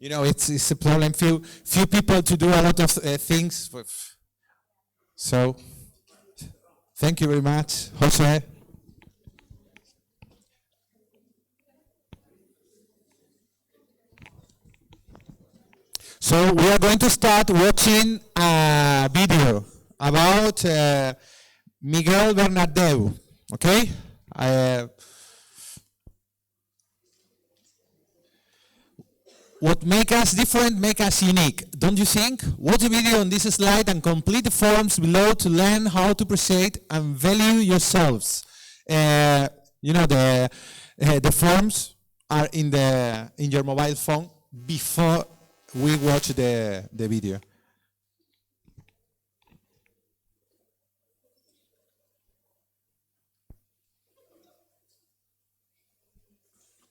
You know, it's a problem. Few people to do a lot of things. So, thank you very much, Jose. So we are going to start watching a video about Miguel Bernardeu, okay? What makes us different, make us unique, don't you think? Watch the video on this slide and complete the forms below to learn how to appreciate and value yourselves. You know, the forms are in your mobile phone before we watch the video.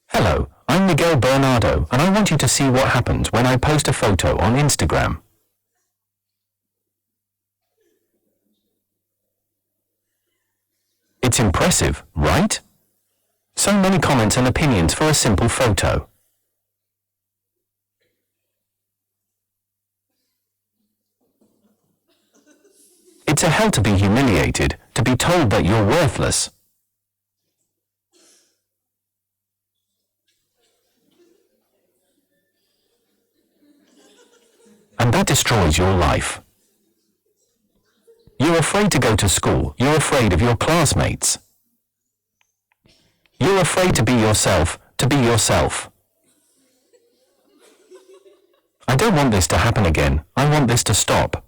Hello, I'm Miguel Bernardo, and I want you to see what happens when I post a photo on Instagram. It's impressive, right? So many comments and opinions for a simple photo. It's a hell to be humiliated, to be told that you're worthless. And that destroys your life. You're afraid to go to school, you're afraid of your classmates. You're afraid to be yourself, to be yourself. I don't want this to happen again, I want this to stop.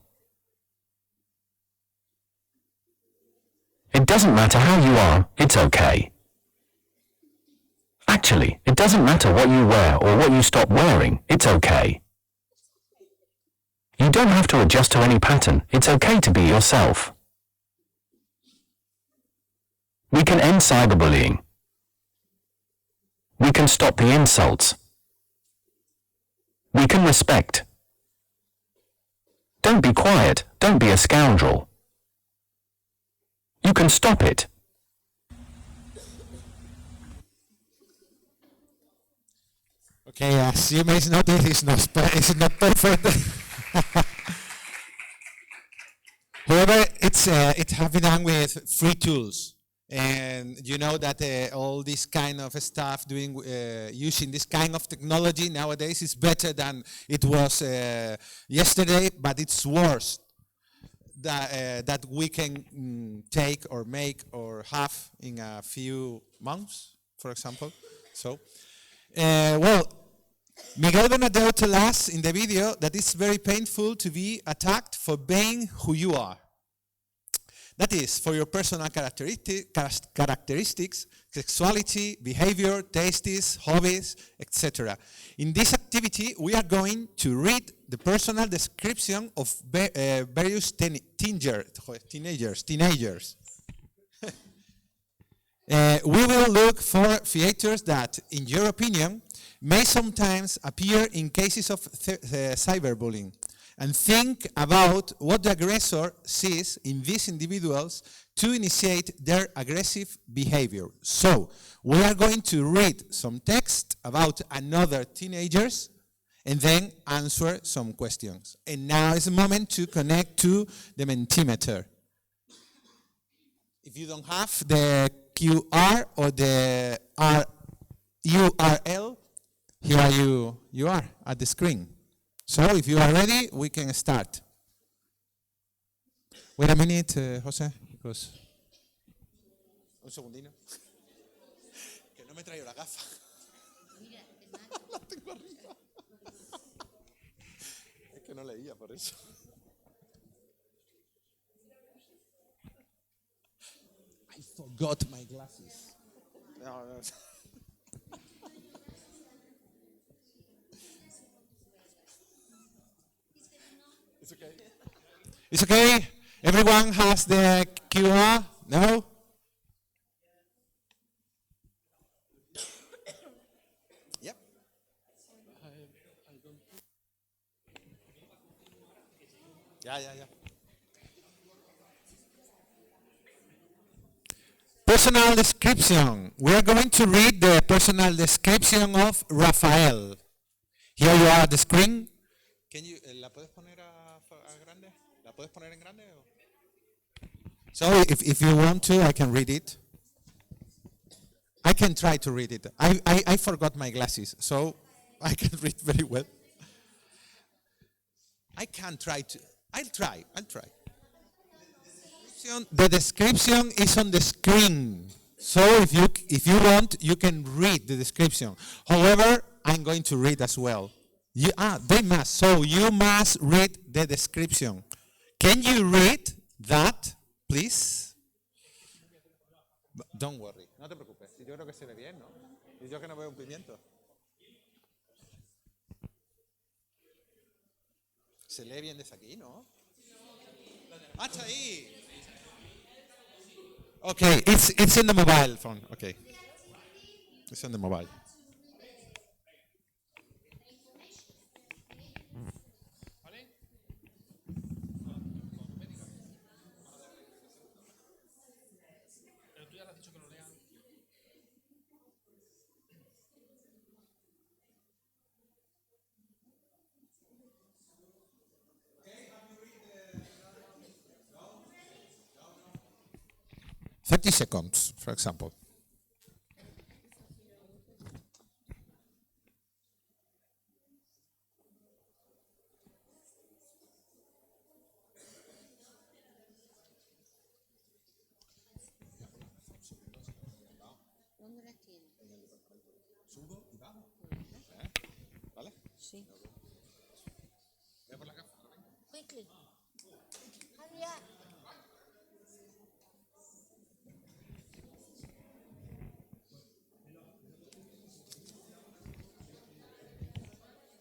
It doesn't matter how you are, it's okay. Actually, it doesn't matter what you wear or what you stop wearing, it's okay. You don't have to adjust to any pattern, it's okay to be yourself. We can end cyberbullying. We can stop the insults. We can respect. Don't be quiet, don't be a scoundrel. You can stop it. Okay, as you may notice, it's not perfect. However, it has been done with free tools, and you know that all this kind of stuff using this kind of technology nowadays is better than it was yesterday, but it's worse. That we can take or make or have in a few months, for example. So, well, Miguel Bernardeu tells us in the video that it's very painful to be attacked for being who you are. That is, for your personal characteristics, sexuality, behavior, tastes, hobbies, etc. In this activity, we are going to read the personal description of various teenagers. We will look for features that, in your opinion, may sometimes appear in cases of cyberbullying, and think about what the aggressor sees in these individuals to initiate their aggressive behavior. So, we are going to read some text about another teenagers and then answer some questions. And now is the moment to connect to the Mentimeter. If you don't have the QR or the URL, here you are at the screen. So if you are ready, we can start. Wait a minute, Jose, because... Un segundino. Que no me traigo la gafa. La tengo arriba. Es que no leía por eso. I forgot my glasses. No. It's okay. It's okay. Everyone has the QR? No? Yep. Yeah. Personal description. We are going to read the personal description of Rafael. Here you are at the screen. Can you, ¿la puedes poner a grande? ¿La puedes poner en grande? So if you want to, I can read it. I can try to read it. I forgot my glasses, so I can read very well. I can try to. I'll try. The description is on the screen. So if you want, you can read the description. However, I'm going to read as well. They must. So you must read the description. Can you read that, please? Don't worry. No te preocupes. Yo creo que se ve bien, ¿no? Y yo que no veo un pimiento. Se lee bien desde aquí, ¿no? Ah, está ahí. Okay, it's in the mobile phone. Okay. It's on the mobile. Thirty seconds, for example. ¿Dónde las tiene? Subo y bajo. ¿Vale? Sí. Voy a por la cámara. Quickly. Hurry up.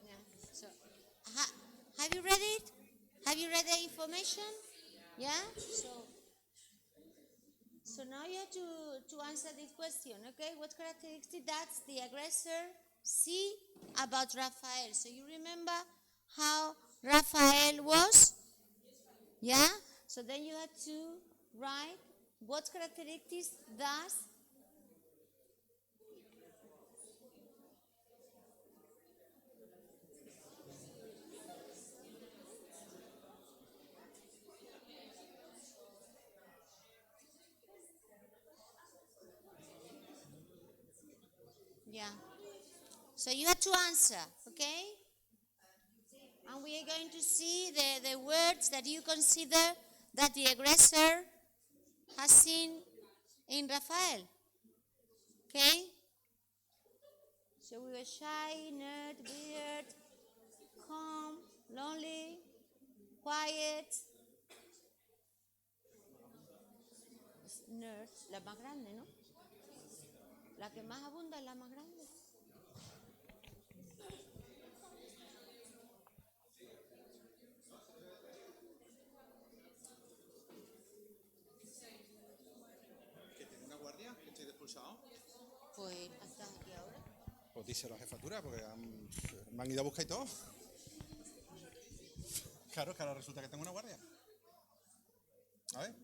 Yeah. So, have you read it? Have you read the information? Yeah. So now you have to answer this question, okay? What characteristic does the aggressor see about Rafael? So you remember how Rafael was? Yeah? So then you have to write what characteristics does yeah. So you have to answer, okay? And we are going to see the words that you consider that the aggressor has seen in Rafael. Okay? So we were shy, nerd, weird, calm, lonely, quiet. Nerd, la más grande, ¿no? La que más abunda es la más grande. ¿Que tengo una guardia? ¿Que estoy expulsado? Pues estás aquí ahora. Pues díselo a jefatura, porque me han ido a buscar y todo. Claro, que ahora resulta que tengo una guardia. A ver.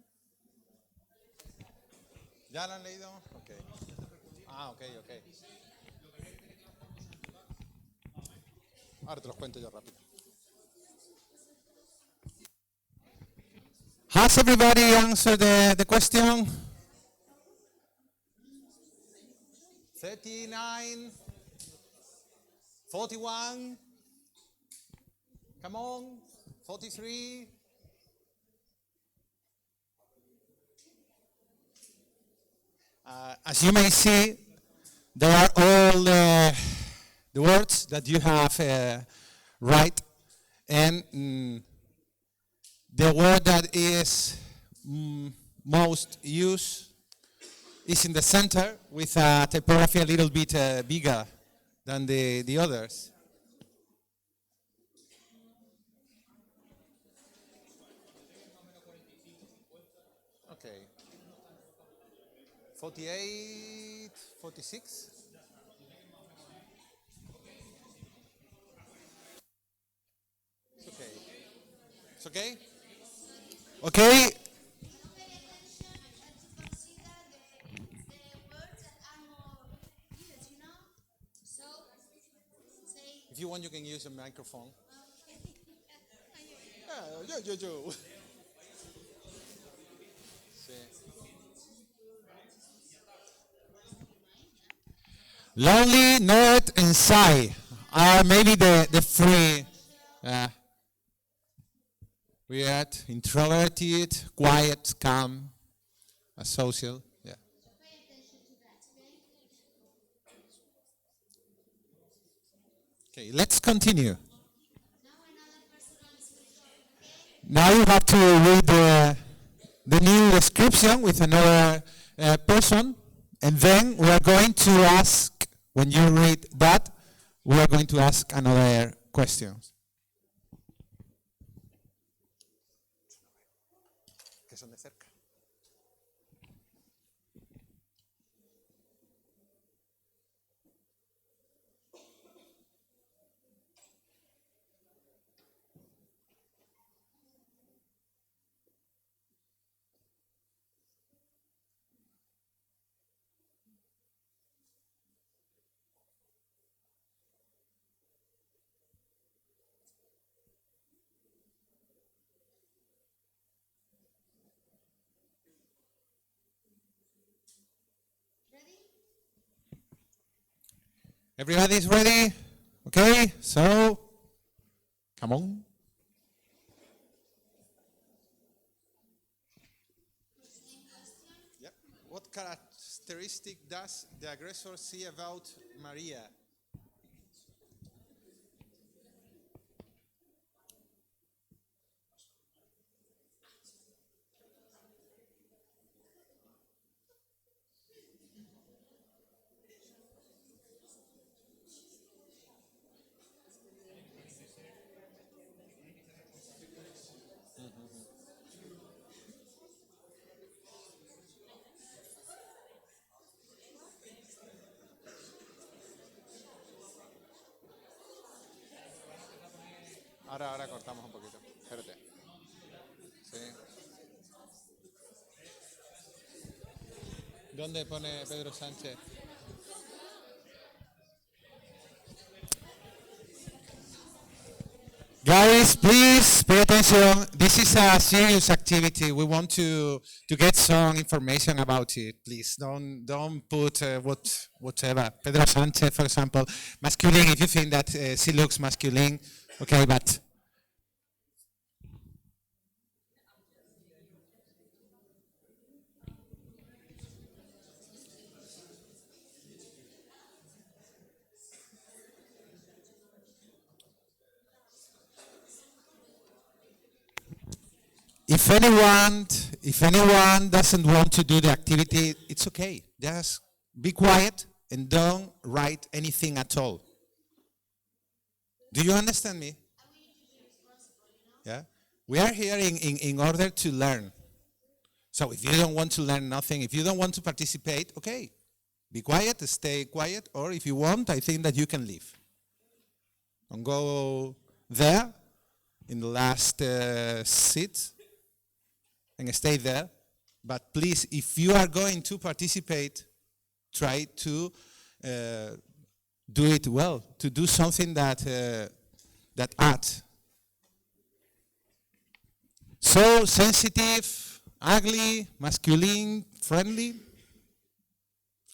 ¿Ya la han leído? Ok. Ah, ok. Ahora te los cuento yo rápido. Has everybody answered the question? 39, 41, come on, 43. As you may see, there are all the words that you have right, and the word that is most used is in the center with a typography a little bit bigger than the others. Okay. 48, 46. It's okay. It's okay? Okay. If you want, you can use a microphone. Yo. Sí. Lonely, nerd, and shy are maybe the three. Uh, weird, introverted, quiet, calm, social. Yeah. Okay, let's continue. Now you have to read the new description with another person, and then we are going to ask, when you read that, we are going to ask another question. Que son de cerca. Everybody's ready? Okay, so come on. Yep. What characteristic does the aggressor see about Maria? Ahora cortamos un poquito. Espérate. Sí. ¿Dónde pone Pedro Sánchez? Guys, please pay attention. This is a serious activity. We want to get some information about it. Please don't put whatever. Pedro Sánchez, for example, masculine. If you think that she looks masculine, okay, but if anyone doesn't want to do the activity, it's okay. Just be quiet and don't write anything at all. Do you understand me? Yeah. We are here in order to learn. So if you don't want to learn nothing, if you don't want to participate, okay. Be quiet, stay quiet, or if you want, I think that you can leave. And go there in the last seat and stay there. But please, if you are going to participate, try to do it well, to do something that adds. So sensitive, ugly, masculine, friendly.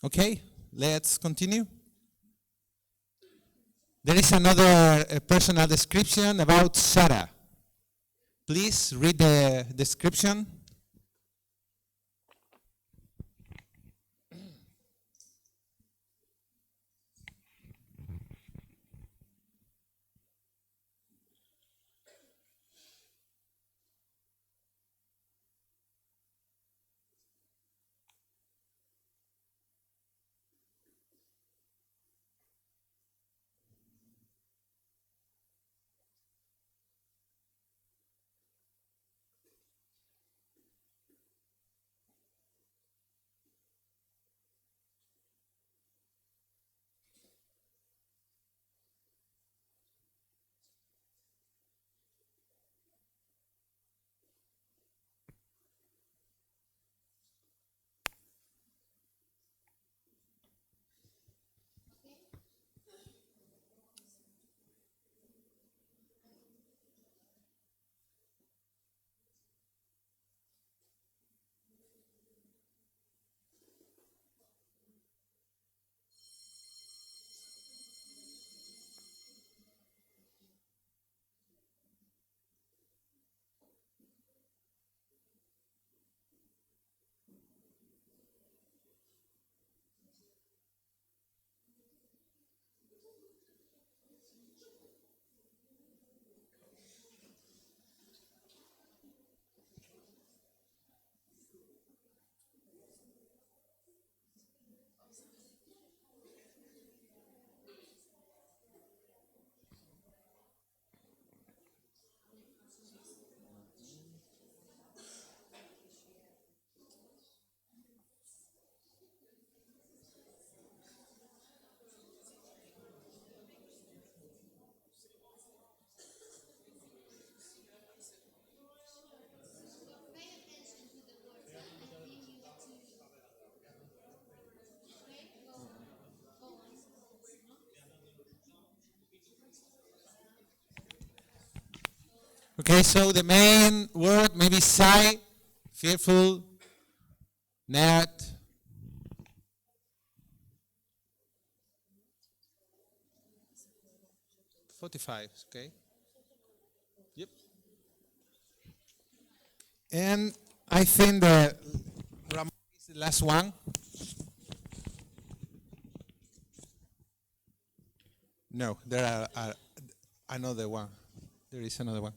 Okay, let's continue. There is another personal description about Sarah. Please read the description. Okay, so the main word maybe shy, fearful, nerd. $45, okay. Yep. And I think that Ramon is the last one. No, there are another one. There is another one.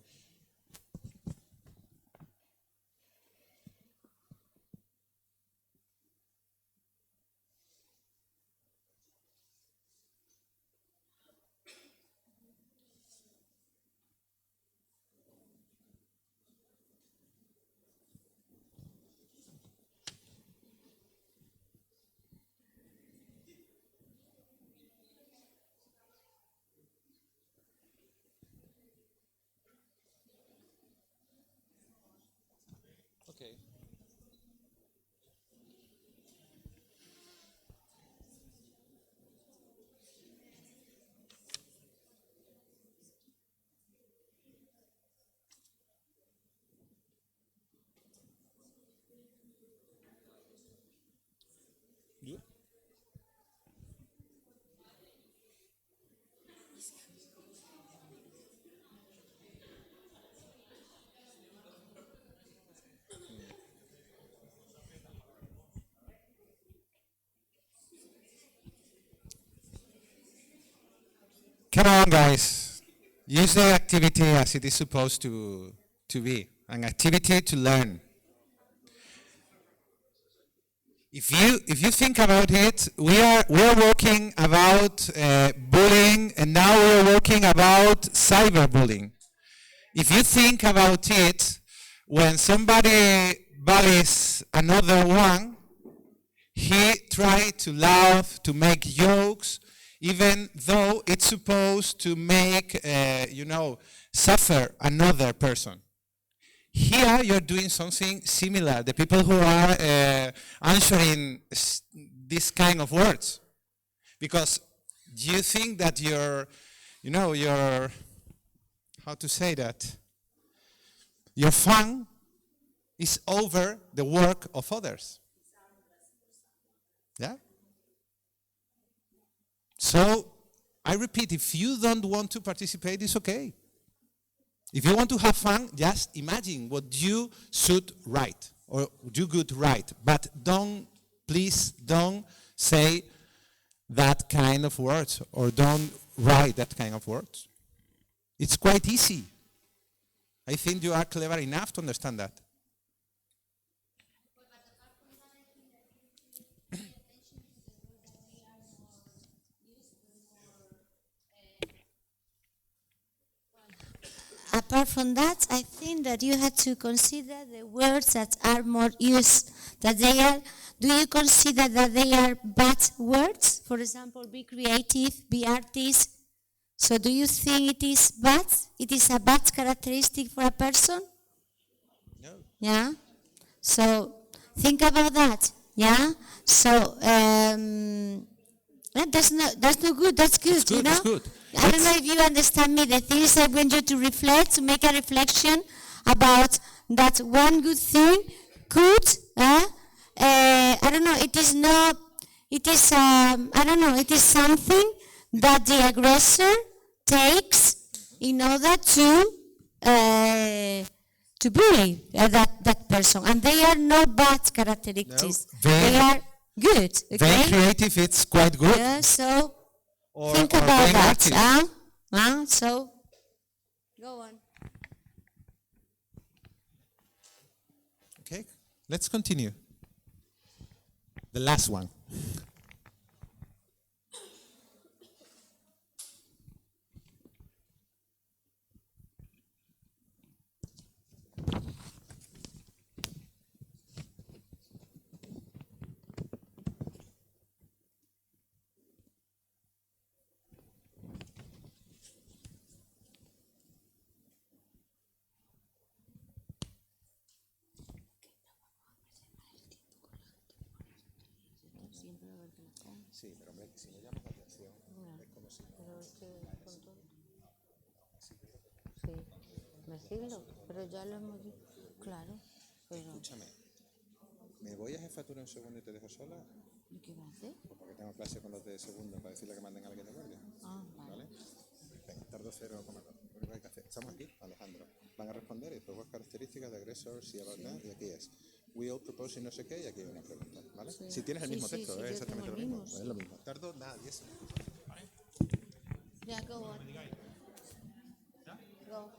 Okay. Yep. Come on, guys. Use the activity as it is supposed to be, an activity to learn. If you think about it, we are working about bullying, and now we are working about cyberbullying. If you think about it, when somebody bullies another one, he tries to laugh, to make jokes, even though it's supposed to make, suffer another person. Here you're doing something similar. The people who are answering this kind of words, because you think that your, how to say that, your fun is over the work of others. Yeah? So, I repeat, if you don't want to participate, it's okay. If you want to have fun, just imagine what you should write or you could write. But please don't say that kind of words or don't write that kind of words. It's quite easy. I think you are clever enough to understand that. Apart from that, I think that you have to consider the words that are more used, that they are, do you consider that they are bad words? For example, be creative, be artist. So do you think it is bad? It is a bad characteristic for a person? No. Yeah? So think about that. Yeah? So that's not good. That's good, It's good, you know? it's good. I don't know if you understand me. The thing is I want you to reflect, to make a reflection about that one good thing could, I don't know, it is not, it is, I don't know, it is something that the aggressor takes in order to bully that person. And they are not bad characteristics. No, they are good. Okay? Very creative, it's quite good. Yeah, so Or, think or about being that. artist. So, go on. Okay, let's continue. The last one. Sí, pero hombre, si no llamas la atención, es como si... decirlo, pero ya lo hemos dicho, claro, pero Escúchame, ¿me voy a jefatura un segundo y te dejo sola? ¿y qué va a hacer? Pues porque tengo clase con los de segundo para decirle que manden a alguien de guardia. Ah, vale. ¿Vale? Venga, tardo 0,2. Lo único que hay que hacer. Estamos aquí, Alejandro. Van a responder y después características de agresor, si about that, y aquí es we all propose y no sé qué, y aquí hay una pregunta, ¿vale? Sí. Si tienes el Sí, mismo sí, texto, sí, es yo exactamente tengo lo el mismo. mismo, Pues es lo mismo. Tardo nada, 10 segundos. Ya, go on. Go.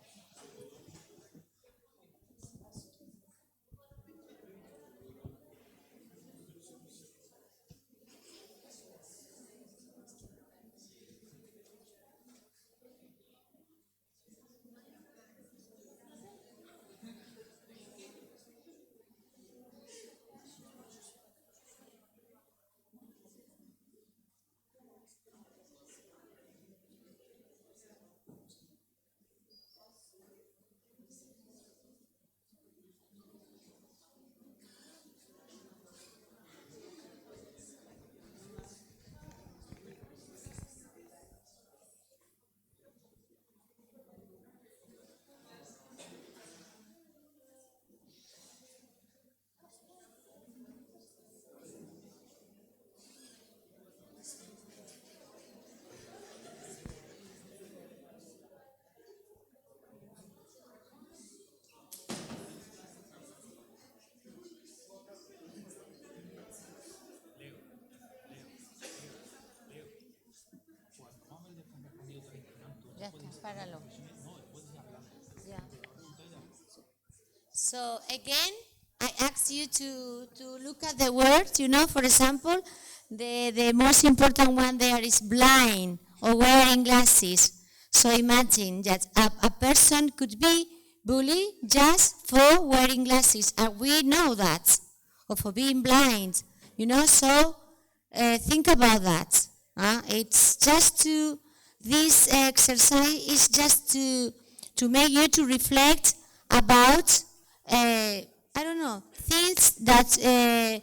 Ya está, páralo. Ya. So again, I ask you to look at the words, for example, the most important one there is blind or wearing glasses. So imagine that a person could be bullied just for wearing glasses, and we know that, or for being blind, so think about that. It's just this exercise is just to make you to reflect about, I don't know, things that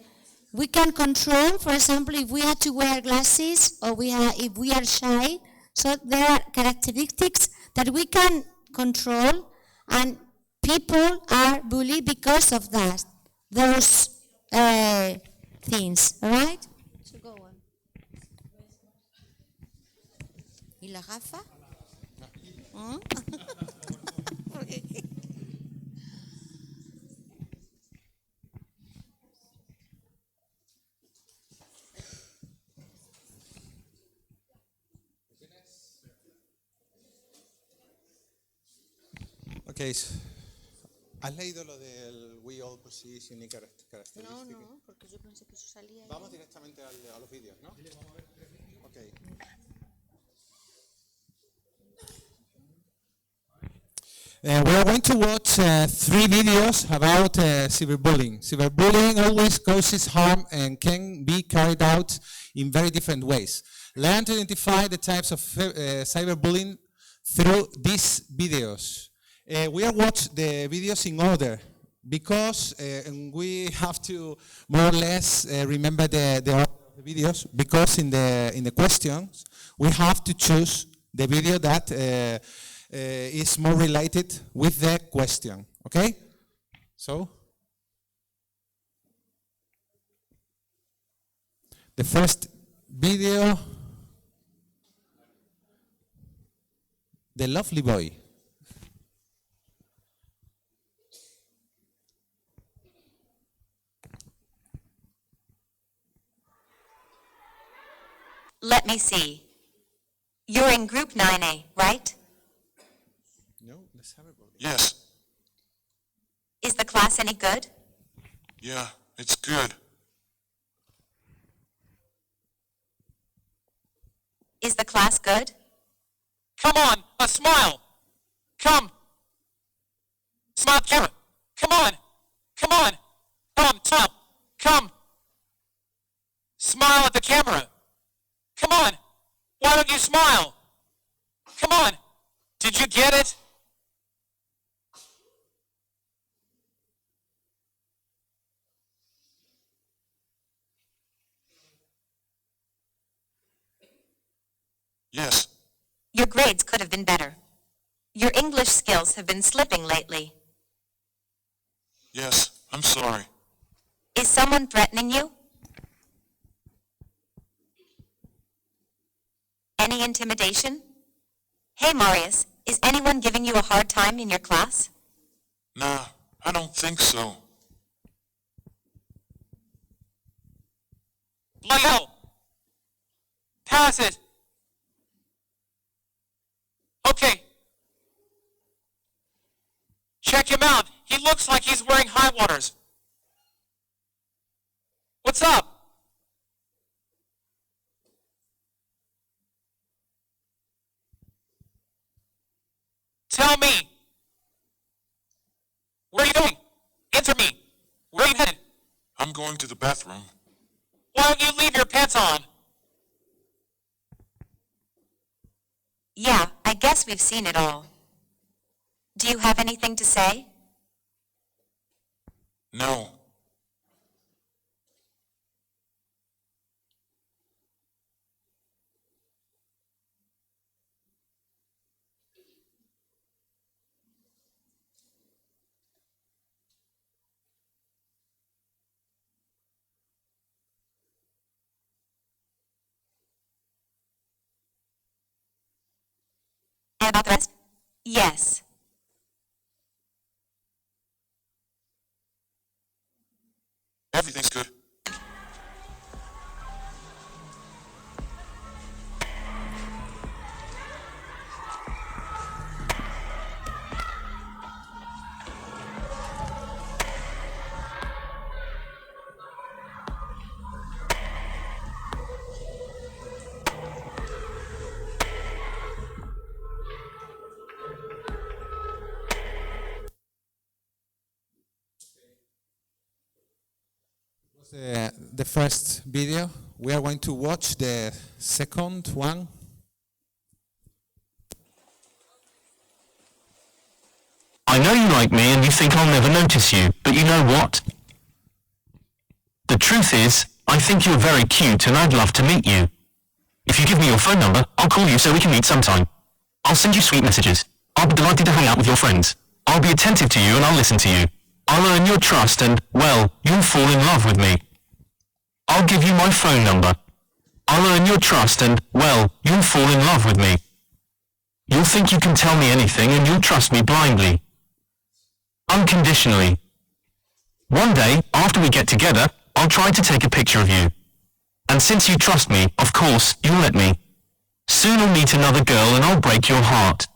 we can control. For example, if we have to wear glasses or if we are shy, so there are characteristics that we can control, and people are bullied because of that, those things, all right? So go on. ¿Y la gafa? ¿Mm? Ok, ¿has leído lo del we all possess unique characteristics? No, porque yo pensé que eso salía ahí. Vamos directamente a los vídeos, ¿no? Ok. We are going to watch 3 videos about cyberbullying. Cyberbullying always causes harm and can be carried out in very different ways. Learn to identify the types of cyberbullying through these videos. We are watching the videos in order because we have to more or less remember the order of the videos, because in the questions we have to choose the video that is more related with the question. Okay? So, the first video, the lovely boy. Let me see. You're in group 9A, right? No, let's have it. Yes. Is the class any good? Yeah, it's good. Is the class good? Come on, a smile. Come. Smile, camera. Come on. Come on. Smile. Come. Smile at the camera. Come on. Why don't you smile? Come on. Did you get it? Yes. Your grades could have been better. Your English skills have been slipping lately. Yes, I'm sorry. Is someone threatening you? Any intimidation? Hey, Marius, is anyone giving you a hard time in your class? Nah, I don't think so. Leo! Pass it! Okay. Check him out. He looks like he's wearing high waters. What's up? Tell me. Where are you going? Answer me. Where are you headed? I'm going to the bathroom. Why don't you leave your pants on? Yeah, I guess we've seen it all. Do you have anything to say? No. And about the rest? Yes. Everything's good. The first video. We are going to watch the second one. I know you like me and you think I'll never notice you, but you know what? The truth is, I think you're very cute and I'd love to meet you. If you give me your phone number, I'll call you so we can meet sometime. I'll send you sweet messages. I'll be delighted to hang out with your friends. I'll be attentive to you and I'll listen to you. I'll earn your trust and, well, you'll fall in love with me. I'll give you my phone number. I'll earn your trust and, well, you'll fall in love with me. You'll think you can tell me anything and you'll trust me blindly. Unconditionally. One day, after we get together, I'll try to take a picture of you. And since you trust me, of course, you'll let me. Soon I'll meet another girl and I'll break your heart.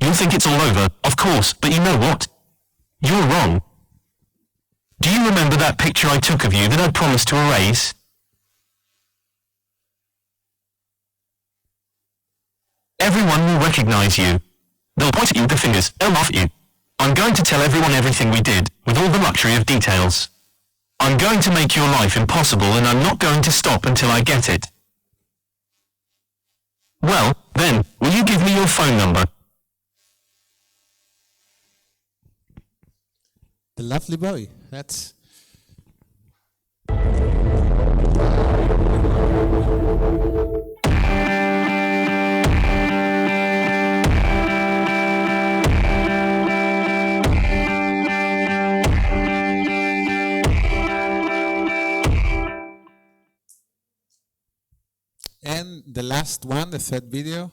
You'll think it's all over, of course, but you know what? You're wrong. Do you remember that picture I took of you that I promised to erase? Everyone will recognize you. They'll point at you with their fingers, they'll laugh at you. I'm going to tell everyone everything we did, with all the luxury of details. I'm going to make your life impossible and I'm not going to stop until I get it. Well, then, will you give me your phone number? The lovely boy. That's... And the last one, the third video.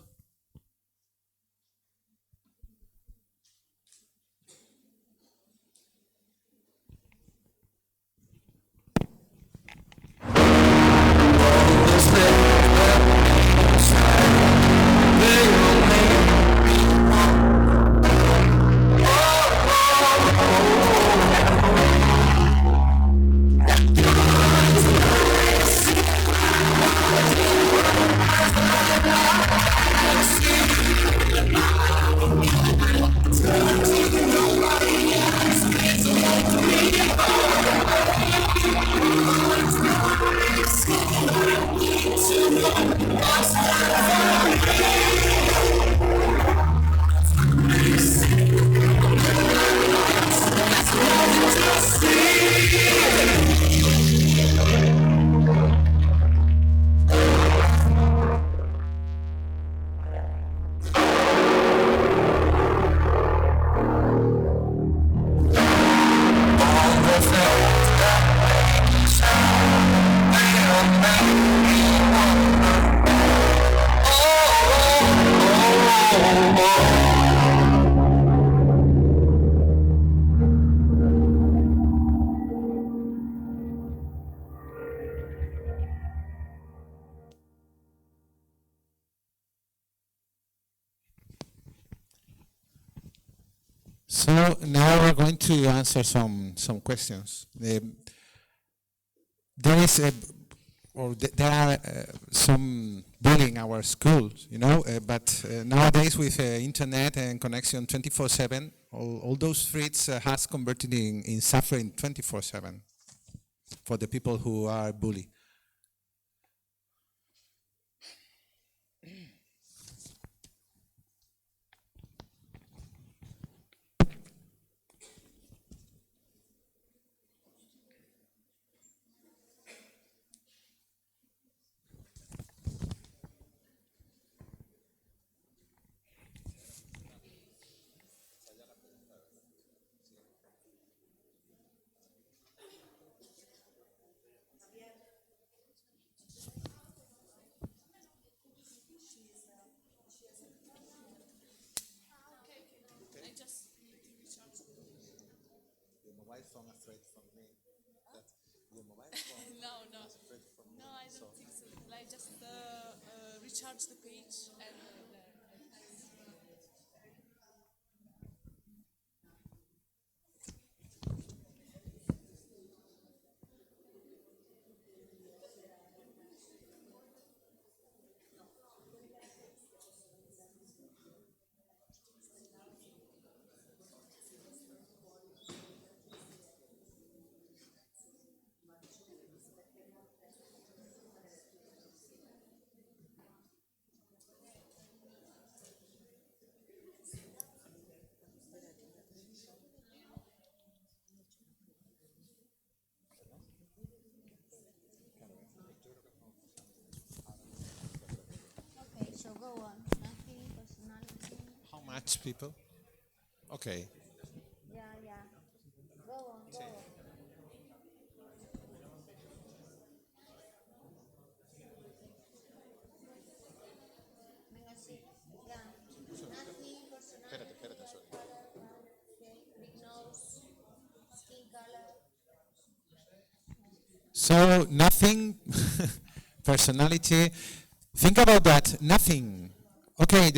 So now we're going to answer some questions. There is there are some bullying in our schools, you know, but nowadays with internet and connection 24/7, all those threats has converted in suffering 24/7 for the people who are bullied. Recharge the page and Okay, so go on. Nothing, personality. How much people? Okay. Yeah, yeah. Go on, go on. Venga, sí. Yeah. Nothing, personality. Okay. Big nose, skin color. So nothing, personality. Think about that. Nothing. Okay.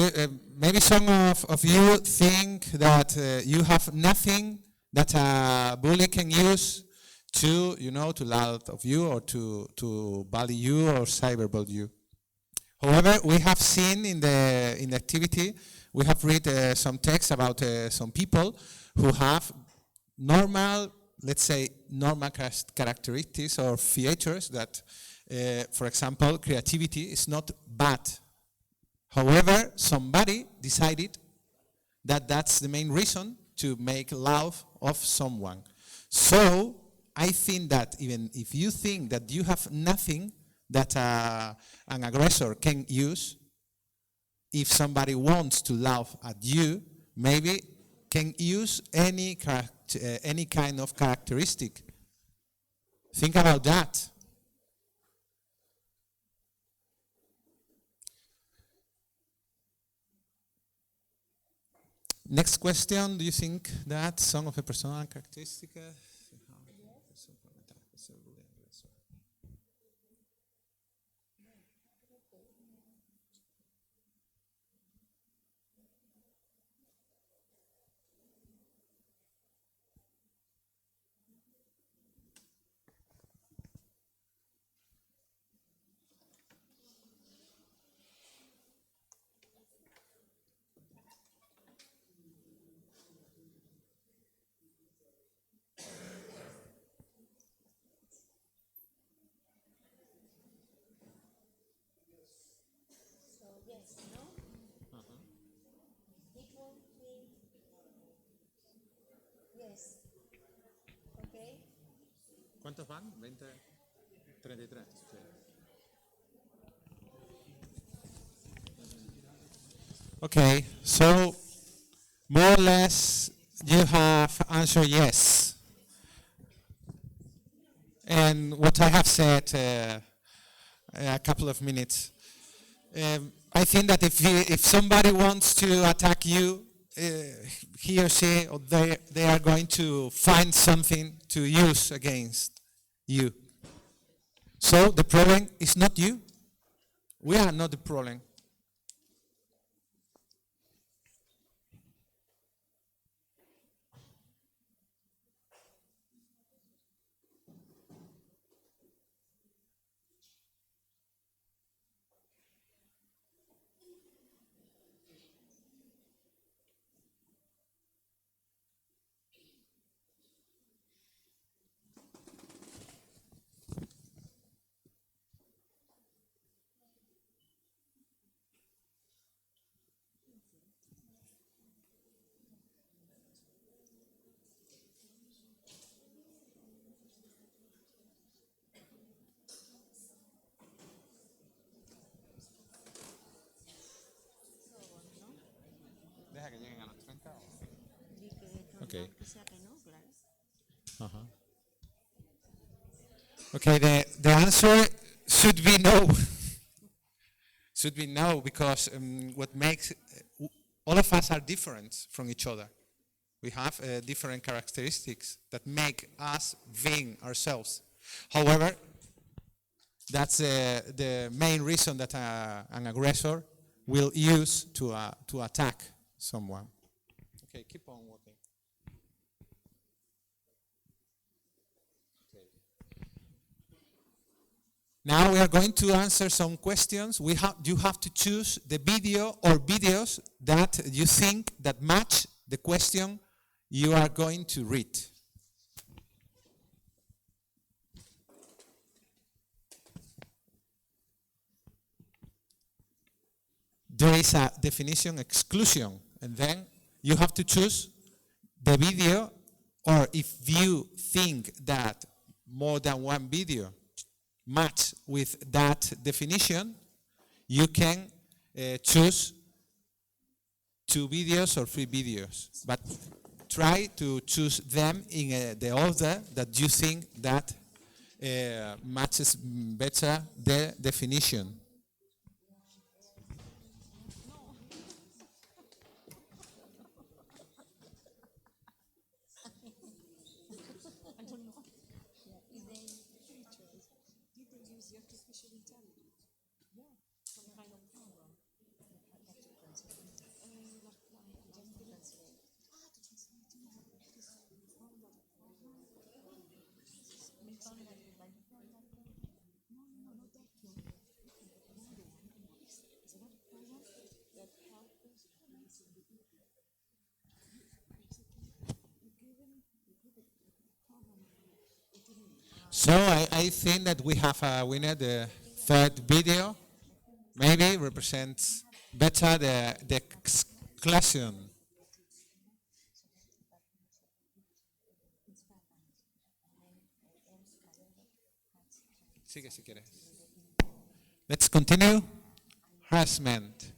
Maybe some of you think that you have nothing that a bully can use to, you know, to laugh of you or to bully you or cyberbully you. However, we have seen in the activity, we have read some text about some people who have normal, let's say, normal characteristics or features that, for example, creativity is not bad. However, somebody decided that that's the main reason to make love of someone. So I think that even if you think that you have nothing that an aggressor can use, if somebody wants to laugh at you, maybe can use any kind of characteristic. Think about that. Next question, do you think that some of the personal characteristics So yes, no? People think yes. Okay? ¿Cuántos van? 20, 33. Sí. Okay, so more or less you have answered yes. And what I have said a couple of minutes, I think that if somebody wants to attack you, he or she or they are going to find something to use against you. So the problem is not you. We are not the problem. Okay. Okay, the answer should be no. Should be no, because what makes all of us are different from each other. We have different characteristics that make us being ourselves. However, that's the main reason that an aggressor will use to attack someone. Okay, keep on working. Okay. Now we are going to answer some questions. You have to choose the video or videos that you think that match the question you are going to read. There is a definition exclusion, and then you have to choose the video, or if you think that more than one video match with that definition, you can choose 2 videos or 3 videos. But try to choose them in the order that you think that matches better the definition. So I think that we have a winner. The third video maybe represents better the exclusion. Sigue si quieres. Let's continue. Harassment.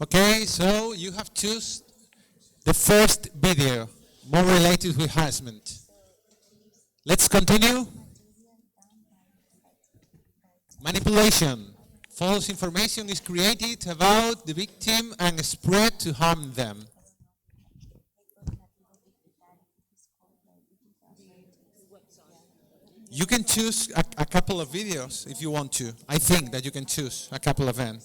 Okay, so you have chosen the first video, more related with harassment. Let's continue. Manipulation. False information is created about the victim and spread to harm them. You can choose a couple of videos if you want to. I think that you can choose a couple of them.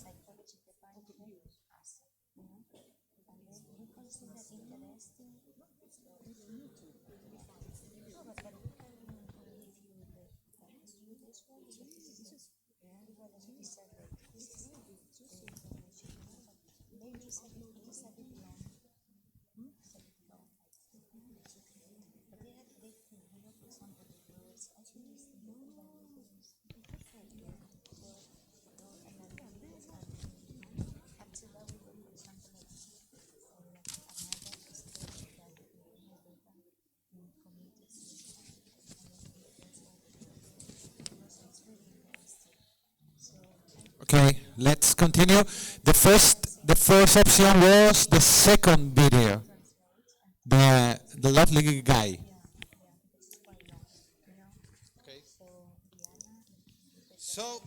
Okay, let's continue. The first option was the second video, the lovely guy. Okay. So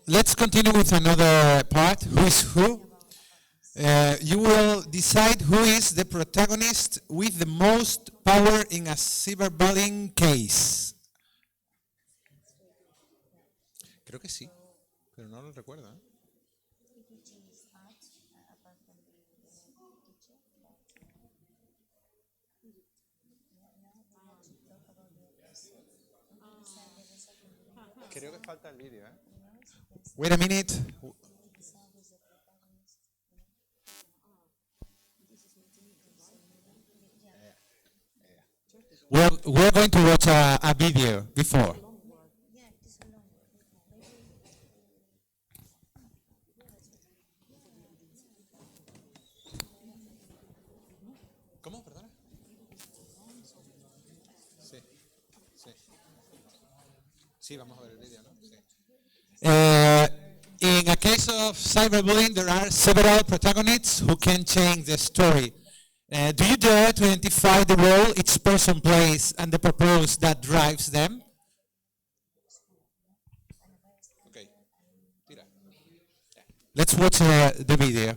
let's continue with another part. Who is who? You will decide who is the protagonist with the most power in a cyberbullying case. Creo que sí, pero no lo recuerdo. Creo que falta el vídeo. Wait a minute. We're going to watch a video before. ¿Cómo? Perdona. Sí, sí. Sí, vamos a ver el video, ¿no? Sí. In a case of cyberbullying, there are several protagonists who can change the story. Do you dare to identify the role each person plays and the purpose that drives them? Okay. Tira. Let's watch the video.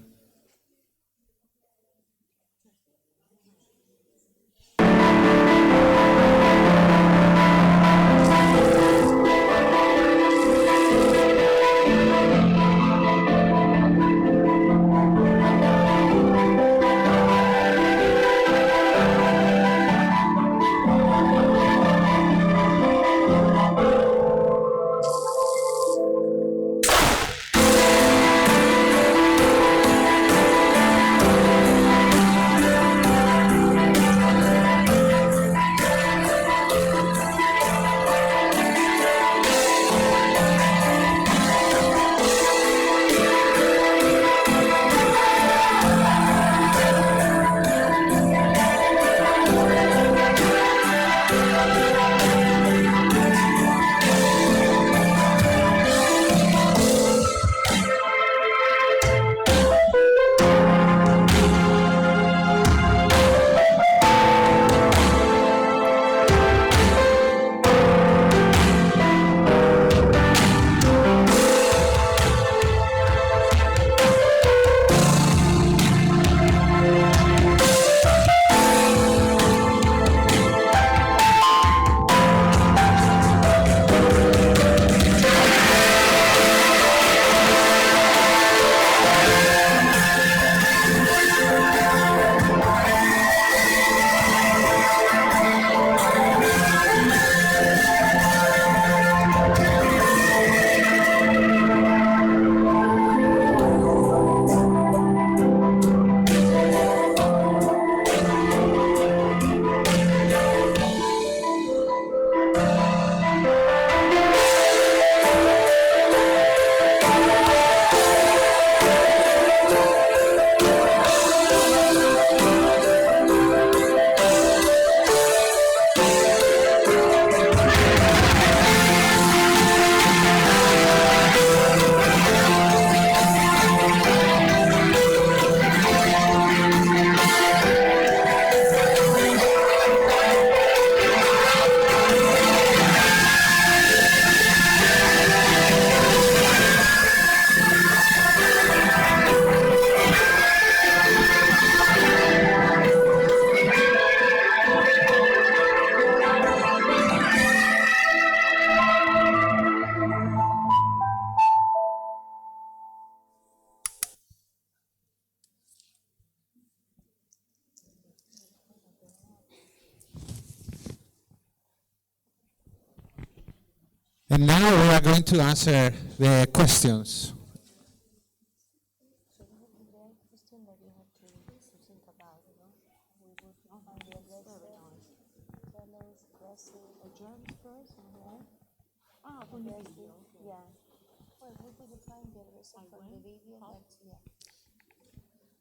And now we are going to answer the questions.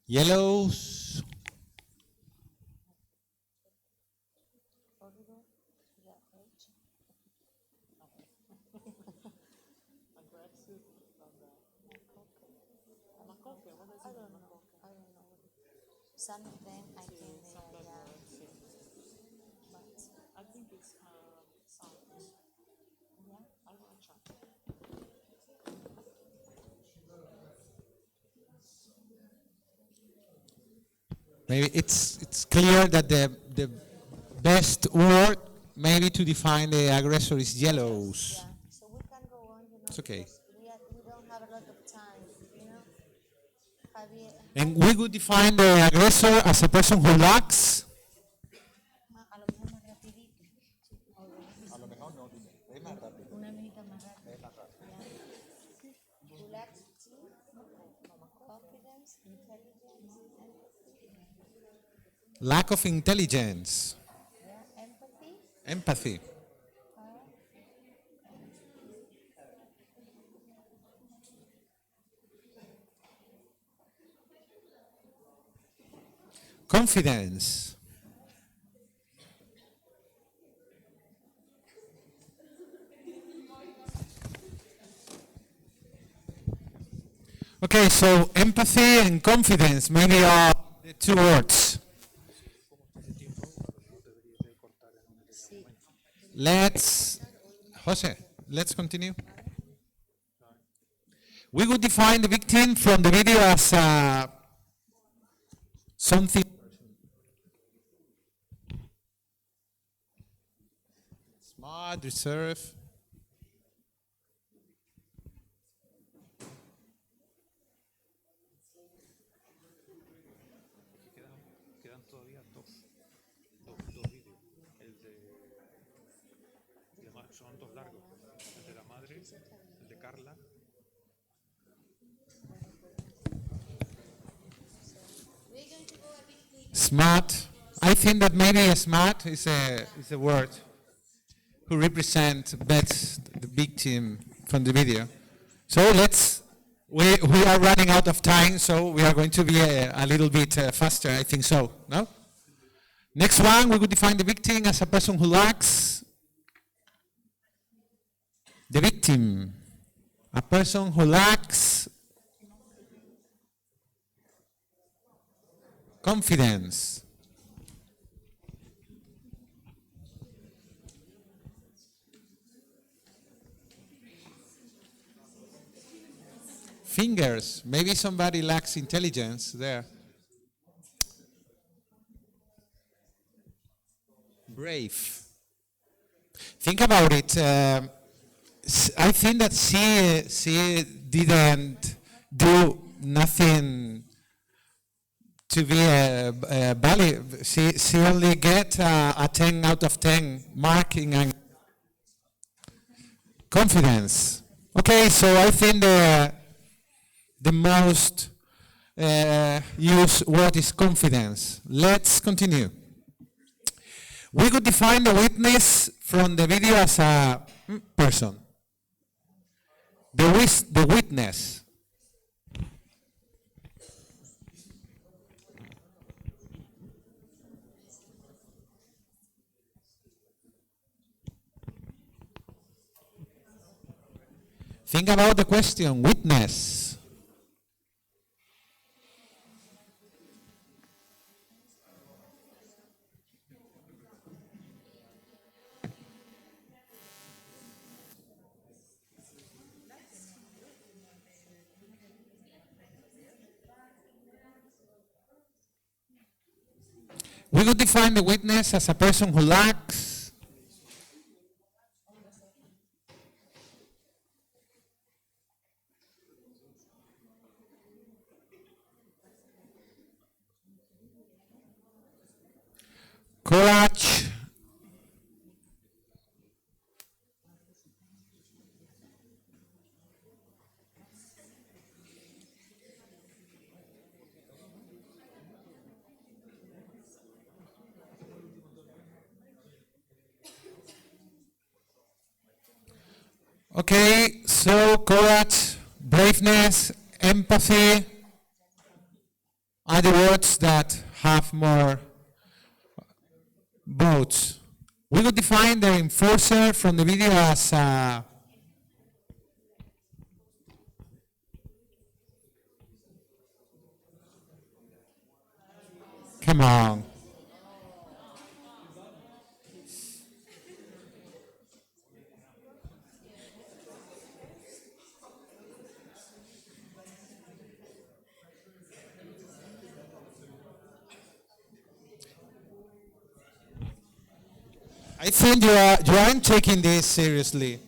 Yellows. Some of them I think they are, but I think it's sound. yeah. I will try. Maybe it's clear that the best word maybe to define the aggressor is yellows. So we can go on, It's okay. because we don't have a lot of time, Javier. And we would define the aggressor as a person who lacks. A lo mejor más rapidito. A lo mejor no, es más rápido. Una minita más rápido. Es más rápido. Who lacks confidence, intelligence, Lack of intelligence. empathy. Empathy. Confidence. Okay, so empathy and confidence maybe are the two words. Jose, let's continue. We would define the victim from the video as something smart, reserved. Quedan todavía dos vídeos. Son dos largos. El de la madre, el de Carla. Smart. I think that maybe smart is a word who represent best the victim from the video. So we are running out of time, so we are going to be a little bit faster, I think so, no? Next one, we would define the victim as a person who lacks the victim, a person who lacks confidence. Fingers. Maybe somebody lacks intelligence there. Brave. Think about it. I think that she didn't do nothing to be a valid. She only get a 10 out of 10 marking and confidence. Okay, so I think the most used word is confidence. Let's continue. We could define the witness from the video as a person. The witness. Think about the question, witness. We could define the witness as a person who lacks courage, okay, so courage, braveness, empathy are the words that have more votes. We would define the enforcer from the video as come on. I think you aren't taking this seriously.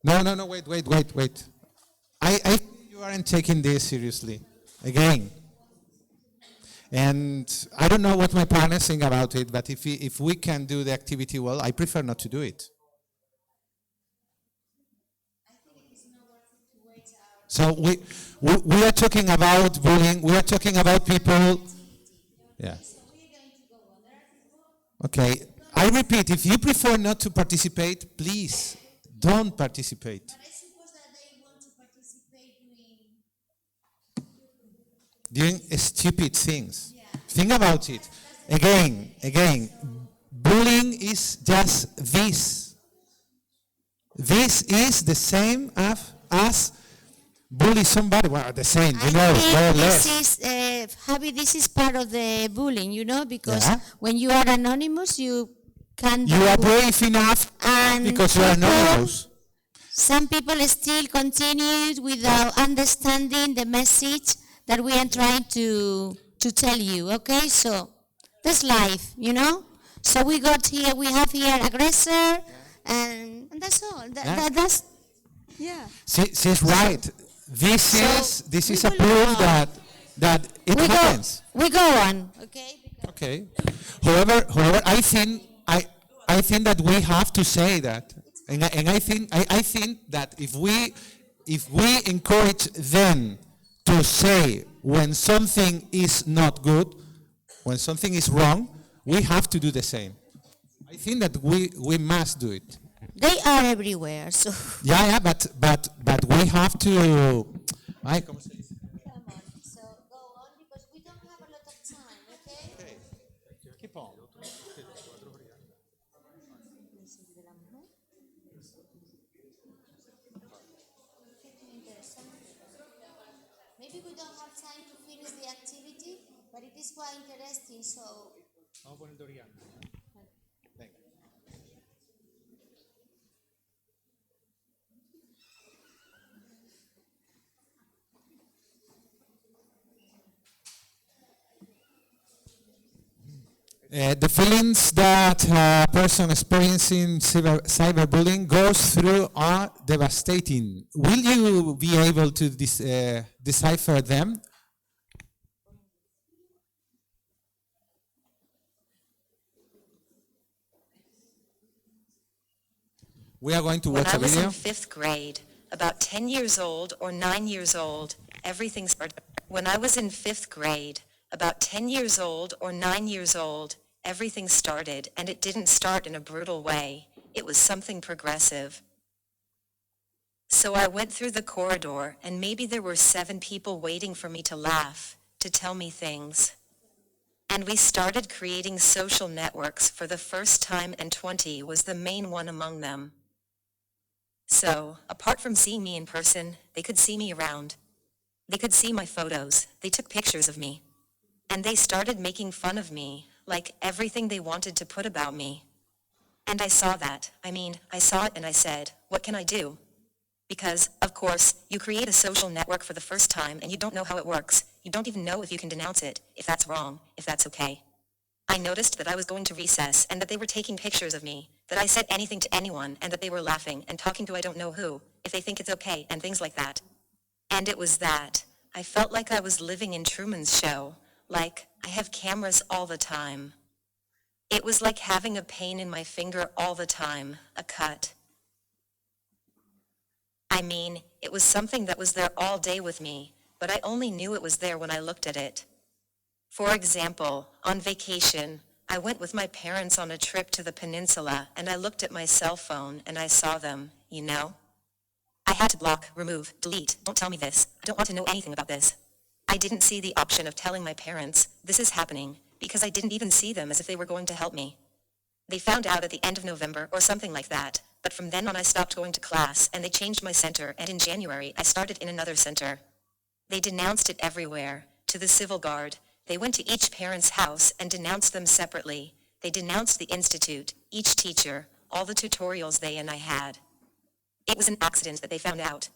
No, wait. I think you aren't taking this seriously. Again. And I don't know what my partners think about it, but if we can do the activity well, I prefer not to do it. So we are talking about bullying. We are talking about people. Yeah. Okay. I repeat, if you prefer not to participate, please don't participate. But I suppose that they want to participate doing Doing stupid things. Think about it. Again, bullying is just this. This is the same as bully somebody. Well, the same, you know, more or less. this is, Javi, this is part of the bullying, you know, because Yeah. when you are anonymous, you can You are brave enough and because you are people- anonymous. Some people still continue without understanding the message that we are trying to tell you, okay? So that's life, you know? So we have here aggressor, and that's all. Yeah. That's, yeah. She's right. This is a we will proof go on. that it happens. We go on, okay? Okay. However, I think that we have to say that, and I think that if we encourage them to say when something is not good, when something is wrong, we have to do the same. I think that we must do it. They are everywhere, so. Yeah, but we have to. Ay, ¿cómo se dice? Come on, so go on because we don't have a lot of time, okay? Keep on. Maybe we don't have time to finish the activity, but it is quite interesting, so. Vamos a poner Dorian. The feelings that a person experiencing cyberbullying goes through are devastating. Will you be able to decipher them? We are going to When watch I a was video. in 5th grade, about 10 years old or 9 years old, everything started. When I was in 5th grade, about 10 years old or 9 years old, everything started, and it didn't start in a brutal way. It was something progressive. So I went through the corridor, and maybe there were 7 people waiting for me to laugh, to tell me things. And we started creating social networks for the first time, and 20 was the main one among them. So, apart from seeing me in person, they could see me around. They could see my photos. They took pictures of me. And they started making fun of me, like everything they wanted to put about me. And I saw that. I saw it and I said, what can I do? Because, of course, you create a social network for the first time and you don't know how it works. You don't even know if you can denounce it, if that's wrong, if that's okay. I noticed that I was going to recess and that they were taking pictures of me, that I said anything to anyone and that they were laughing and talking to I don't know who, if they think it's okay, and things like that. And it was that. I felt like I was living in Truman's Show, like I have cameras all the time. It was like having a pain in my finger all the time, a cut. It was something that was there all day with me, but I only knew it was there when I looked at it. For example, on vacation, I went with my parents on a trip to the peninsula and I looked at my cell phone and I saw them, you know? I had to block, remove, delete, don't tell me this, I don't want to know anything about this. I didn't see the option of telling my parents, this is happening, because I didn't even see them as if they were going to help me. They found out at the end of November or something like that, but from then on I stopped going to class and they changed my center, and in January I started in another center. They denounced it everywhere, to the civil guard. They went to each parent's house and denounced them separately. They denounced the institute, each teacher, all the tutorials they and I had. It was an accident that they found out.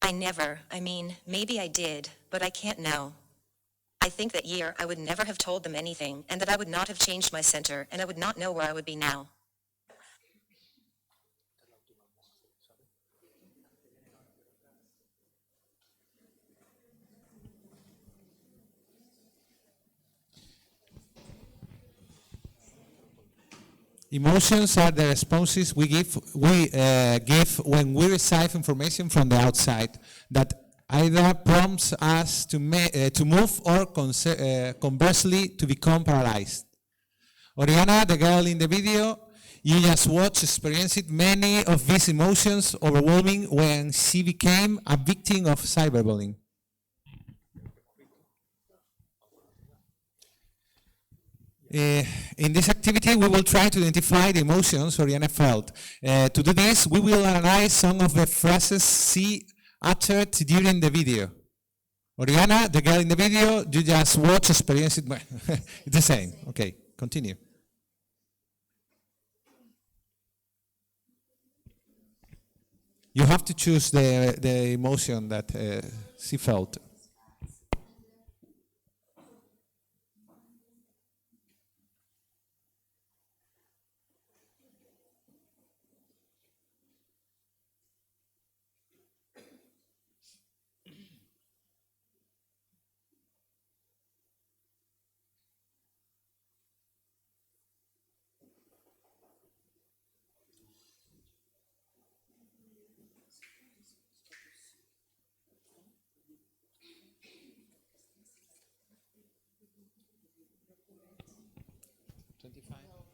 Maybe I did, but I can't now. I think that year I would never have told them anything, and that I would not have changed my center, and I would not know where I would be now. Emotions are the responses we give when we receive information from the outside that either prompts us to move or conversely to become paralyzed. Oriana, the girl in the video, you just watched, experienced many of these emotions overwhelming when she became a victim of cyberbullying. In this activity, we will try to identify the emotions Oriana felt. To do this, we will analyze some of the phrases she uttered during the video. Oriana, the girl in the video, you just watch, experience it. It's the same. Okay, continue. You have to choose the emotion that she felt.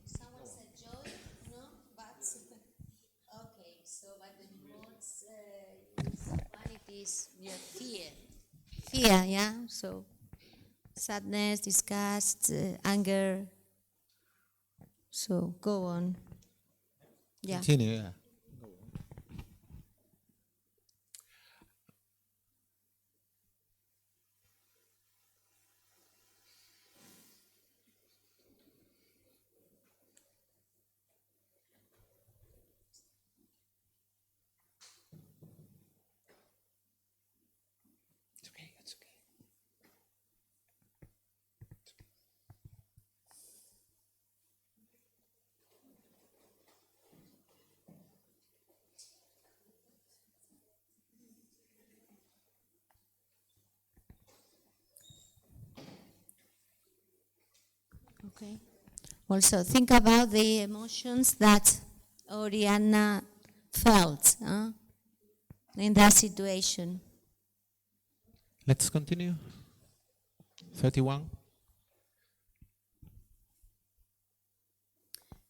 Someone said joy, no? But, okay, so but the words one it is your fear. Fear, yeah? So, sadness, disgust, anger. So, go on. Yeah. Continue, yeah. It's okay. Okay. Also, think about the emotions that Oriana felt in that situation. Let's continue. 31.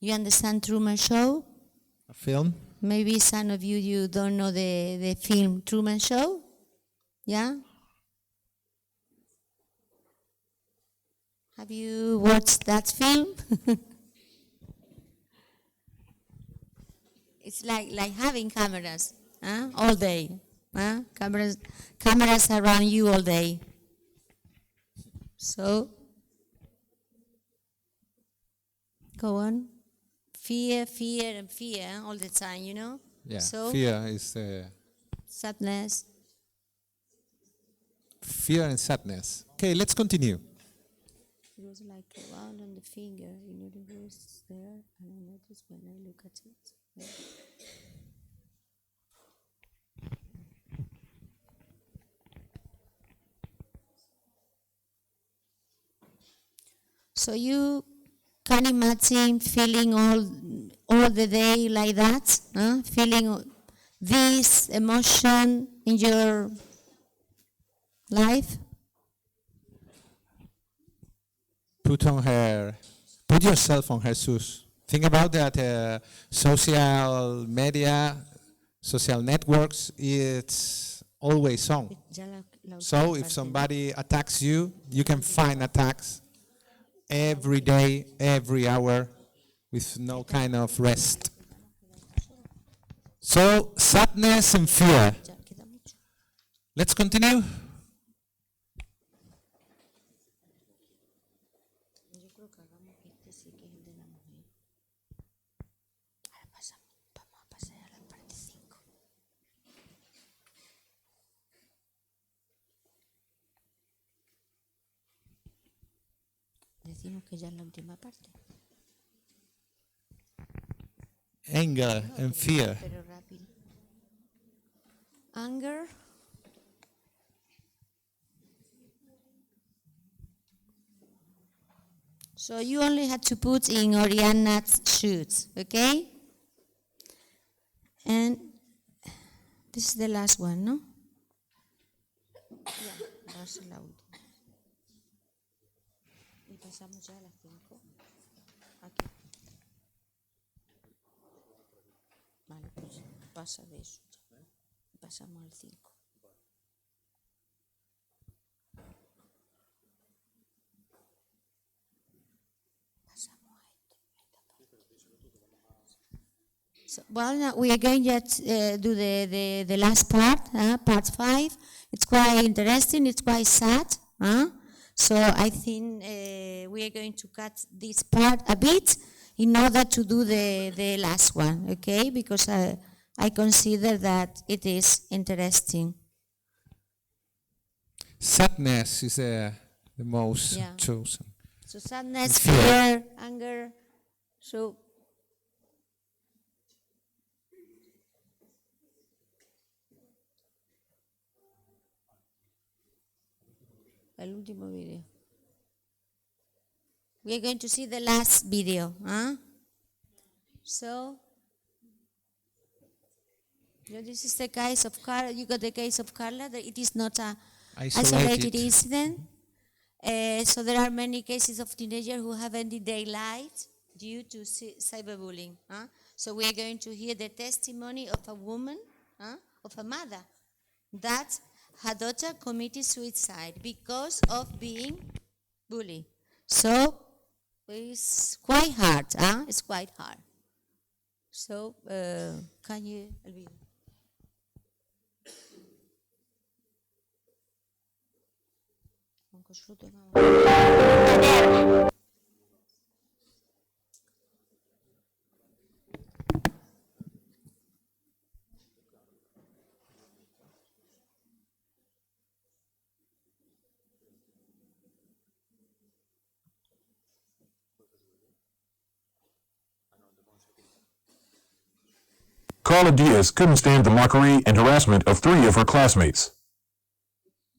You understand Truman Show? A film. Maybe some of you don't know the film Truman Show? Yeah? Have you watched that film? It's like having cameras all day. Cameras around you all day. So, go on. Fear, and fear all the time, you know? Yeah, So, fear is sadness. fear and sadness. Okay, let's continue. It was like around on the finger, you know, the wrist there, and I noticed when I look at it. Yeah. So you can imagine feeling all the day like that, feeling this emotion in your life? Put yourself on her shoes. Think about that social media, social networks, it's always on. So if somebody attacks you, you can find attacks every day, every hour, with no kind of rest. So sadness and fear. Let's continue. Decimos que ya es la última parte. Anger and fear. Pero rápido. Anger. So you only had to put in Oriana's shoes, okay? And this is the last one, no? Ya, va a ser la última. Y pasamos ya a las 5. Aquí. Vale, pues pasa de eso ya. Pasamos al 5. So, well, now we are going to do the last part, part 5. It's quite interesting, it's quite sad. So I think we are going to cut this part a bit in order to do the last one, okay? Because I consider that it is interesting. Sadness is the most Yeah. chosen. So sadness, Fear. fear, anger. So el último video. We are going to see the last video, So, this is the case of Carla. You got the case of Carla. That it is not a isolated incident. So there are many cases of teenagers who have ended their lives due to cyberbullying. So we are going to hear the testimony of a woman, of a mother, that her daughter committed suicide because of being bullied. So it's quite hard, It's quite hard. So, can you, Elvira? Carla Diaz couldn't stand the mockery and harassment of 3 of her classmates.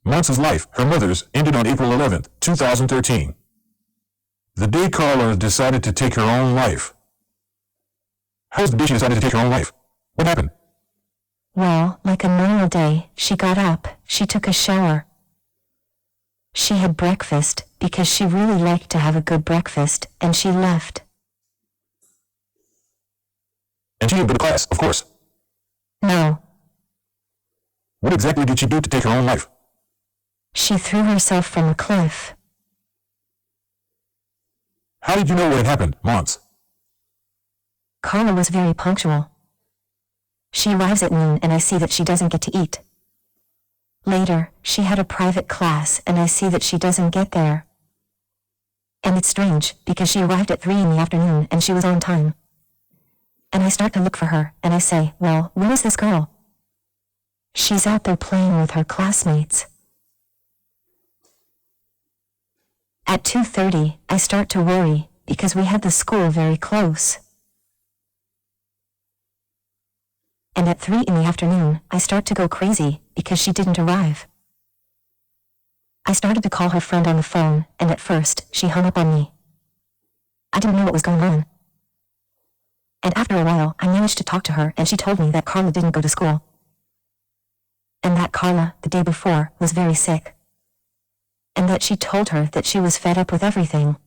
Monza's life, her mother's, ended on April 11th, 2013. The day Carla decided to take her own life. How was the day she decided to take her own life? What happened? Well, like a normal day, she got up, she took a shower. She had breakfast, because she really liked to have a good breakfast, and she left. And she didn't go to class, of course. No. What exactly did she do to take her own life? She threw herself from a cliff. How did you know what had happened, Mons? Carla was very punctual. She arrives at noon and I see that she doesn't get to eat. Later, she had a private class and I see that she doesn't get there. And it's strange, because she arrived at 3 in the afternoon and she was on time. And I start to look for her, and I say, well, where is this girl? She's out there playing with her classmates. At 2:30, I start to worry, because we had the school very close. And at 3 in the afternoon, I start to go crazy, because she didn't arrive. I started to call her friend on the phone, and at first, she hung up on me. I didn't know what was going on. And after a while, I managed to talk to her, and she told me that Carla didn't go to school. And that Carla, the day before, was very sick. And that she told her that she was fed up with everything.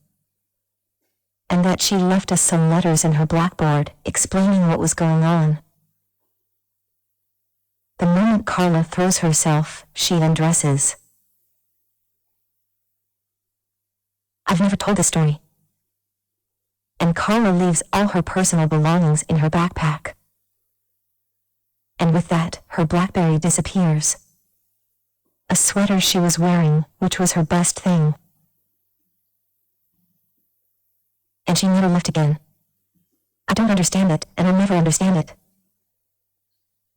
And that she left us some letters in her blackboard, explaining what was going on. The moment Carla throws herself, she undresses. I've never told this story. And Carla leaves all her personal belongings in her backpack. And with that, her BlackBerry disappears. A sweater she was wearing, which was her best thing. And she never left again. I don't understand it, and I'll never understand it.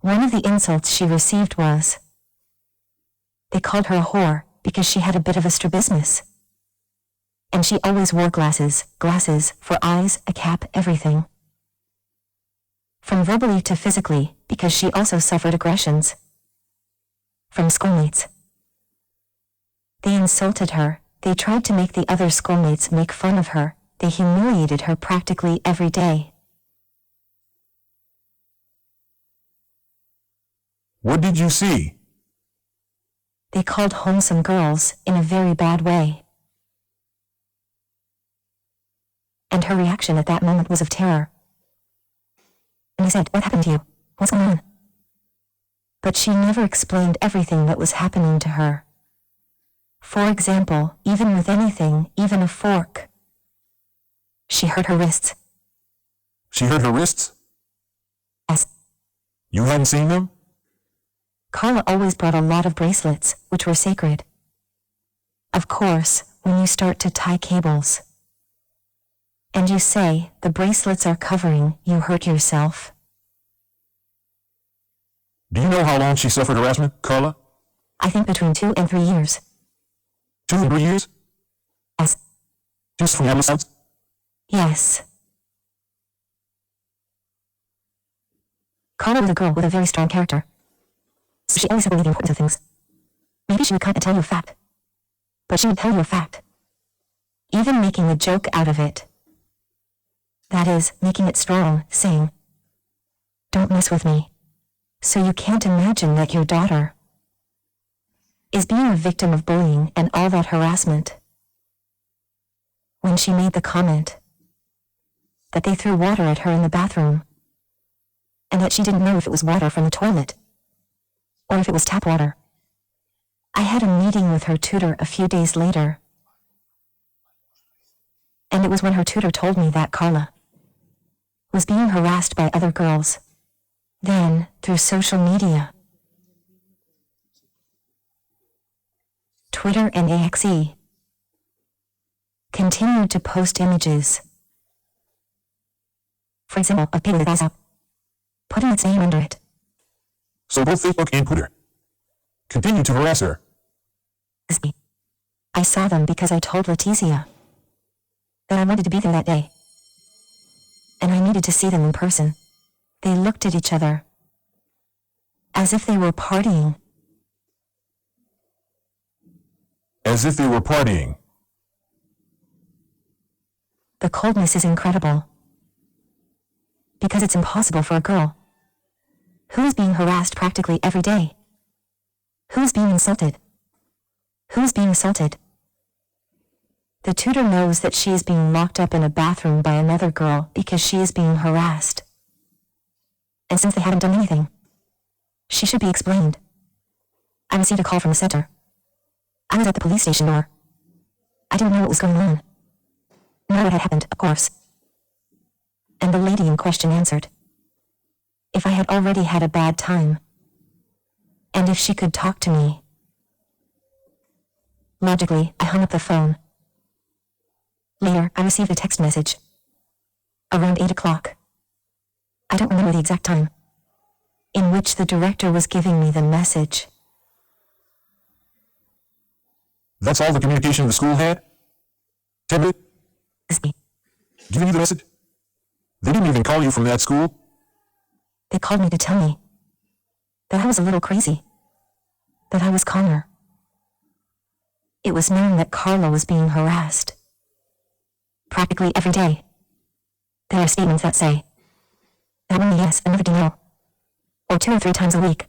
One of the insults she received was, they called her a whore because she had a bit of a strabismus. And she always wore glasses for eyes, a cap, everything. From verbally to physically, because she also suffered aggressions. From schoolmates. They insulted her, they tried to make the other schoolmates make fun of her, they humiliated her practically every day. What did you see? They called home some girls in a very bad way. And her reaction at that moment was of terror. And I said, "What happened to you? What's going on?" But she never explained everything that was happening to her. For example, even with anything, even a fork. She hurt her wrists. She hurt her wrists? Yes. You hadn't seen them? Carla always brought a lot of bracelets, which were sacred. Of course, when you start to tie cables, and you say, the bracelets are covering, you hurt yourself. Do you know how long she suffered harassment, Carla? I think between 2 and 3 years. 2 and 3 years? Yes. Just from adolescence? Yes. Carla was a girl with a very strong character. So she always had to believe the importance of things. Maybe she would kind of tell you a fact. But she would tell you a fact. Even making a joke out of it. That is, making it strong, saying, "Don't mess with me." So you can't imagine that your daughter is being a victim of bullying and all that harassment. When she made the comment that they threw water at her in the bathroom, and that she didn't know if it was water from the toilet, or if it was tap water. I had a meeting with her tutor a few days later, and it was when her tutor told me that Carla was being harassed by other girls, then through social media. Twitter and AXE continued to post images. For example, of Peter with eyes up, putting its name under it. So both Facebook and Twitter continued to harass her. I saw them because I told Letizia that I wanted to be there that day. And I needed to see them in person. They looked at each other as if they were partying. As if they were partying. The coldness is incredible. Because it's impossible for a girl who is being harassed practically every day. Who is being insulted? Who is being assaulted? The tutor knows that she is being locked up in a bathroom by another girl because she is being harassed. And since they haven't done anything, she should be explained. I received a call from the center. I was at the police station door. I didn't know what was going on. Nor what had happened, of course. And the lady in question answered if I had already had a bad time, and if she could talk to me. Logically, I hung up the phone. Later, I received a text message. Around 8 o'clock. I don't remember the exact time. In which the director was giving me the message. That's all the communication the school had? Tablet? Giving you the message? They didn't even call you from that school? They called me to tell me that I was a little crazy. That I was calmer. It was known that Carla was being harassed. Practically every day. There are statements that say, that one yes, another no. Or 2 or 3 times a week.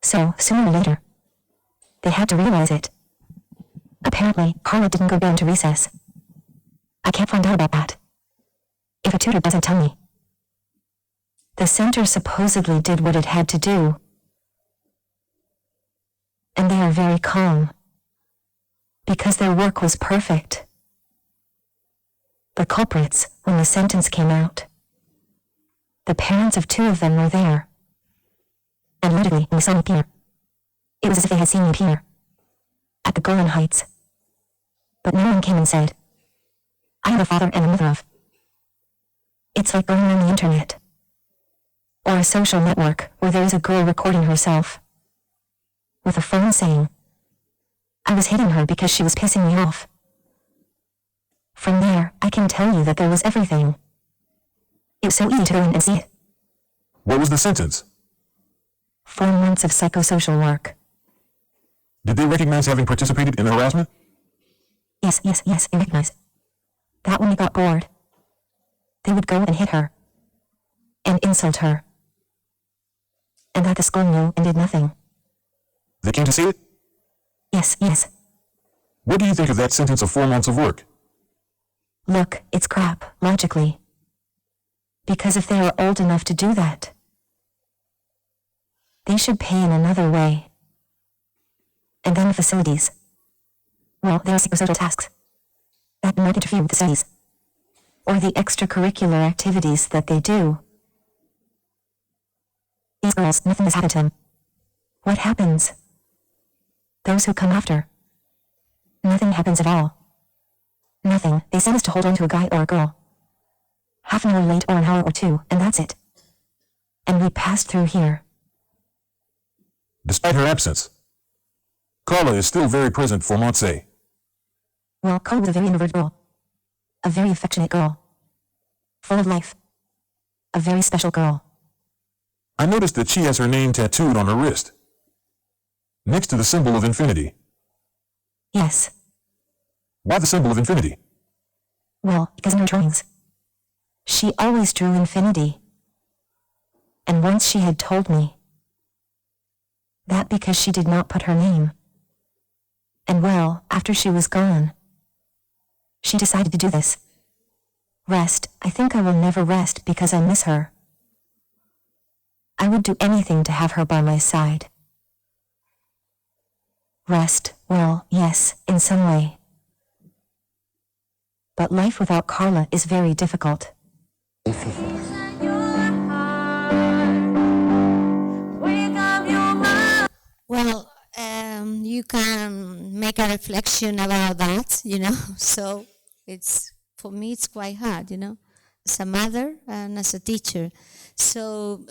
So, sooner or later, they had to realize it. Apparently, Carla didn't go down to recess. I can't find out about that. If a tutor doesn't tell me. The center supposedly did what it had to do. And they are very calm. Because their work was perfect. The culprits, when the sentence came out, the parents of 2 of them were there. And literally, when we saw me Peter, it was as if they had seen me Peter at the Golan Heights. But no one came and said, I have a father and a mother of. It's like going on the internet. Or a social network where there is a girl recording herself with a phone saying, I was hitting her because she was pissing me off. From there, I can tell you that there was everything. It was so easy to go in and see it. What was the sentence? 4 months of psychosocial work. Did they recognize having participated in the harassment? Yes, I recognize. That when they got bored, they would go and hit her. And insult her. And that the school knew and did nothing. They came to see it? Yes. What do you think of that sentence of 4 months of work? Look, it's crap, logically. Because if they are old enough to do that, they should pay in another way. And then the facilities. Well, there are psychosocial tasks that do not interfere with the studies, or the extracurricular activities that they do. These girls, nothing has happened to them. What happens? Those who come after. Nothing happens at all. Nothing. They send us to hold on to a guy or a girl. Half an hour late or an hour or two, and that's it. And we passed through here. Despite her absence, Carla is still very present for Montse. Well, Carla was a very introverted girl. A very affectionate girl. Full of life. A very special girl. I noticed that she has her name tattooed on her wrist, next to the symbol of infinity. Yes. Why the symbol of infinity? Well, because in her drawings, she always drew infinity. And once she had told me that because she did not put her name. And well, after she was gone, she decided to do this. Rest, I think I will never rest because I miss her. I would do anything to have her by my side. Rest, well, yes, in some way. But life without Carla is very difficult. Well, you can make a reflection about that, so for me it's quite hard, as a mother and as a teacher. So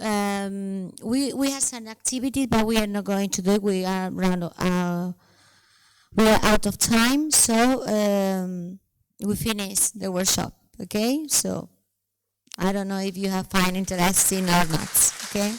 we have some activity, but we are not going to do it. We are out of time, so we finish the workshop, okay? So I don't know if you have find interesting or not, okay?